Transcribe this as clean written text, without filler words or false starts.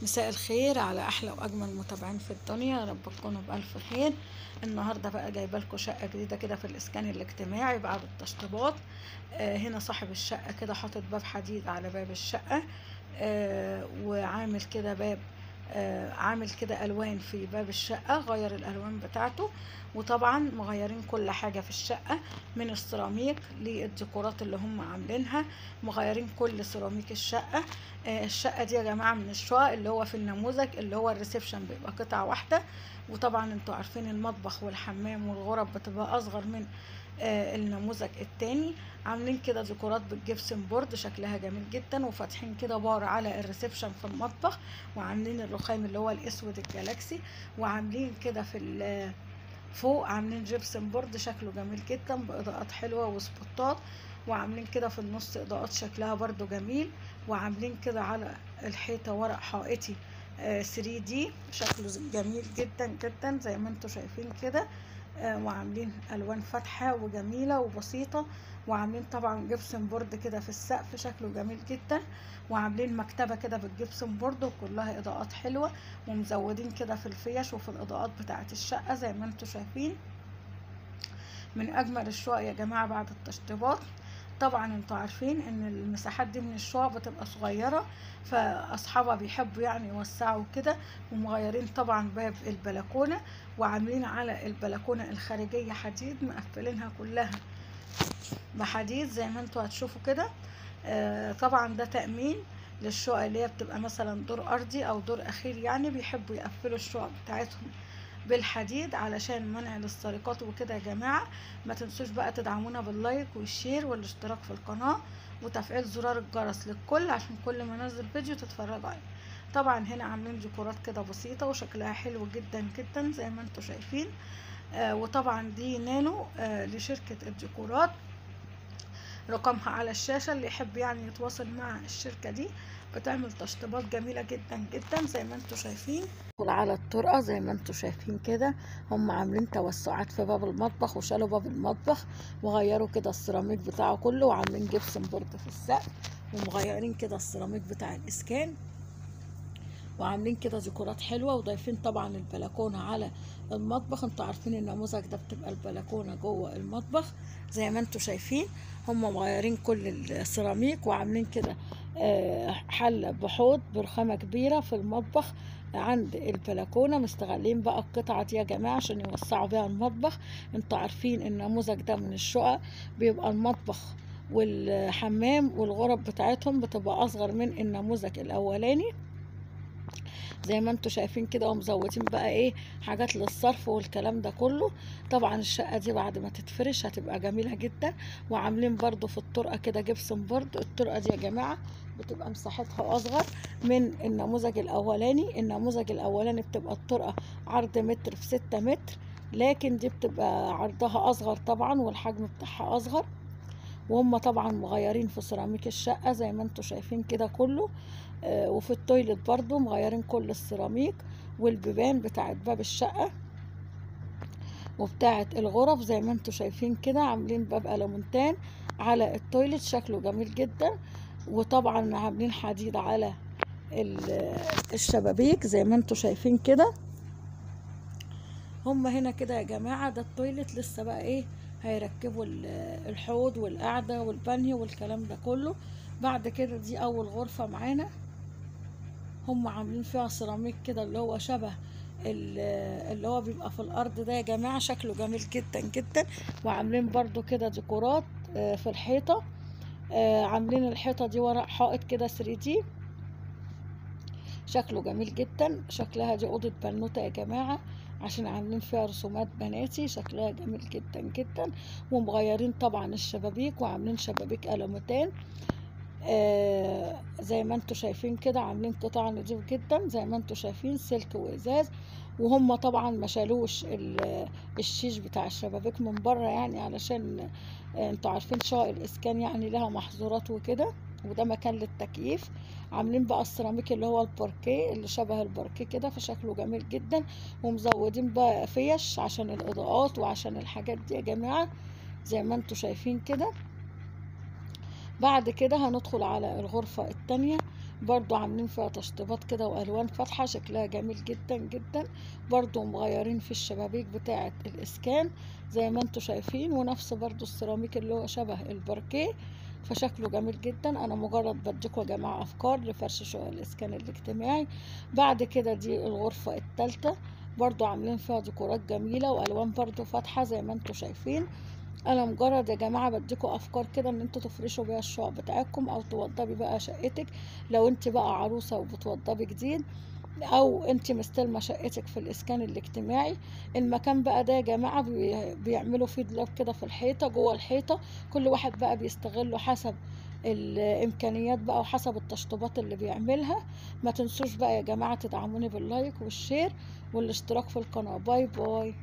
مساء الخير على احلى واجمل متابعين في الدنيا، يا رب تكونوا بالف خير. النهارده بقى جايبه لكم شقه جديده كده في الاسكان الاجتماعي بعد التشطيبات. هنا صاحب الشقه كده حاطط باب حديد على باب الشقه. وعامل كده باب. عامل كده الوان في باب الشقه، غير الالوان بتاعته. وطبعا مغيرين كل حاجه في الشقه، من السيراميك للديكورات اللي هم عاملينها. مغيرين كل سيراميك الشقه. الشقة دي يا جماعة من الشقق اللي هو في النموذج اللي هو الريسبشن بيبقى قطعة واحدة. وطبعا انتوا عارفين المطبخ والحمام والغرف بتبقى اصغر من النموذج التاني. عاملين كده ديكورات بالجبسن بورد شكلها جميل جدا، وفاتحين كده بار على الريسبشن في المطبخ. وعاملين الرخام اللي هو الاسود الجالاكسي. وعاملين كده فوق عاملين جبسن بورد شكله جميل جدا باضاءات حلوه وسبوتات. وعاملين كده في النص اضاءات شكلها برضو جميل. وعاملين كده على الحيطه ورق حائطي 3D شكله جميل جدا جدا زي ما انتم شايفين كده. وعاملين الوان فاتحه وجميله وبسيطه. وعاملين طبعا جبسن بورد كده في السقف شكله جميل جدا. وعاملين مكتبه كده بالجبسن بورد وكلها اضاءات حلوه. ومزودين كده في الفيش وفي الاضاءات بتاعه الشقه زي ما انتم شايفين. من اجمل الشقق يا جماعه بعد التشطيبات. طبعا انتوا عارفين ان المساحات دي من الشقق بتبقى صغيره، فاصحابها بيحبوا يعني يوسعوا كده. ومغيرين طبعا باب البلكونه. وعاملين على البلكونه الخارجيه حديد، مقفلينها كلها بحديد زي ما انتوا هتشوفوا كده. طبعا ده تأمين للشقق اللي هي بتبقى مثلا دور ارضي او دور اخير، يعني بيحبوا يقفلوا الشقق بتاعتهم بالحديد علشان منع للسرقات وكده يا جماعة. ما تنسوش بقى تدعمونا باللايك والشير والاشتراك في القناة، وتفعيل زرار الجرس للكل عشان كل ما انزل فيديو تتفرجوا عليه. طبعا هنا عاملين ديكورات كده بسيطة وشكلها حلو جدا جدا زي ما انتوا شايفين. وطبعا دي نانو لشركة الديكورات. رقمها على الشاشة، اللي يحب يعني يتواصل مع الشركة دي. بتعمل تشطيبات جميلة جدا جدا زي ما انتوا شايفين. على الطرقة زي ما انتوا شايفين كده، هم عاملين توسعات في باب المطبخ وشالوا باب المطبخ وغيروا كده السيراميك بتاعه كله، وعاملين جبسن بورد في السقف. ومغيرين كده السيراميك بتاع الاسكان. وعاملين كده ديكورات حلوه، وضايفين طبعا البلكونه على المطبخ. انتوا عارفين النموذج ده بتبقى البلكونه جوه المطبخ زي ما انتوا شايفين. هم مغيرين كل السيراميك وعاملين كده حله بحوض برخامه كبيره في المطبخ عند البلكونه. مستغلين بقى القطعه دي يا جماعه عشان يوسعوا بيها المطبخ. انتوا عارفين النموذج ده من الشقق بيبقى المطبخ والحمام والغرف بتاعتهم بتبقى اصغر من النموذج الاولاني زي ما انتوا شايفين كده. ومزودين بقى ايه حاجات للصرف والكلام ده كله. طبعا الشقة دي بعد ما تتفرش هتبقى جميلة جدا. وعاملين برضو في الطرقة كده جبسن بورد. الطرقة دي يا جماعة بتبقى مساحتها اصغر من النموذج الاولاني. النموذج الاولاني بتبقى الطرقة عرض متر في 6 متر، لكن دي بتبقى عرضها اصغر طبعا والحجم بتاعها اصغر. وهم طبعا مغيرين في سيراميك الشقة زي ما انتوا شايفين كده كله. وفي التويلت برضو مغيرين كل السيراميك والبيبان بتاعت باب الشقة وبتاعت الغرف زي ما انتوا شايفين كده. عاملين باب ألمونتان على التويلت شكله جميل جدا. وطبعا عاملين حديد على الشبابيك زي ما انتوا شايفين كده. هم هنا كده يا جماعة ده التويلت لسه بقى ايه هيركبوا الحوض والقعدة والبانيو والكلام ده كله. بعد كده دي اول غرفة معانا. هم عاملين فيها سيراميك كده اللي هو شبه اللي هو بيبقى في الارض ده يا جماعة شكله جميل جدا جدا. وعاملين برضو كده ديكورات في الحيطة. عاملين الحيطة دي ورق حائط كده 3D شكله جميل جدا. شكلها دي اوضه بنوته يا جماعه عشان عاملين فيها رسومات بناتي شكلها جميل جدا جدا. ومغيرين طبعا الشبابيك وعاملين شبابيك ألموتان زي ما انتوا شايفين كده. عاملين قطع نضيف جدا زي ما انتوا شايفين سلك وازاز. وهم طبعا ما شالوش الشيش بتاع الشبابيك من بره، يعني علشان انتوا عارفين شقق الاسكان يعني لها محظورات وكده، وده مكان للتكييف. عاملين بقى السيراميك اللي هو الباركيه اللي شبه الباركيه كده فشكله جميل جدا. ومزودين بقى فيش عشان الاضاءات وعشان الحاجات دي يا جماعه زي ما انتوا شايفين كده. بعد كده هندخل على الغرفة التانية. برضو عاملين فيها تشطيبات كده والوان فاتحه شكلها جميل جدا جدا. برضو مغيرين في الشبابيك بتاعه الاسكان زي ما انتوا شايفين، ونفس برضو السيراميك اللي هو شبه الباركيه، فشكله جميل جدا. انا مجرد بديكوا يا جماعه افكار لفرش شقق الاسكان الاجتماعي. بعد كده دي الغرفه الثالثه، برضو عاملين فيها ديكورات جميله والوان برضو فاتحه زي ما انتوا شايفين. انا مجرد يا جماعه بديكوا افكار كده ان انتوا تفرشوا بيها الشقق بتاعتكم او توضبي بقى شقتك لو انت بقى عروسه وبتوضبي جديد، او انت مستلمه شقتك في الاسكان الاجتماعي. المكان بقى ده يا جماعه بيعملوا فيه دولاب كده في الحيطه جوه الحيطه، كل واحد بقى بيستغله حسب الامكانيات بقى وحسب التشطيبات اللي بيعملها. ما تنسوش بقى يا جماعه تدعموني باللايك والشير والاشتراك في القناه. باي باي.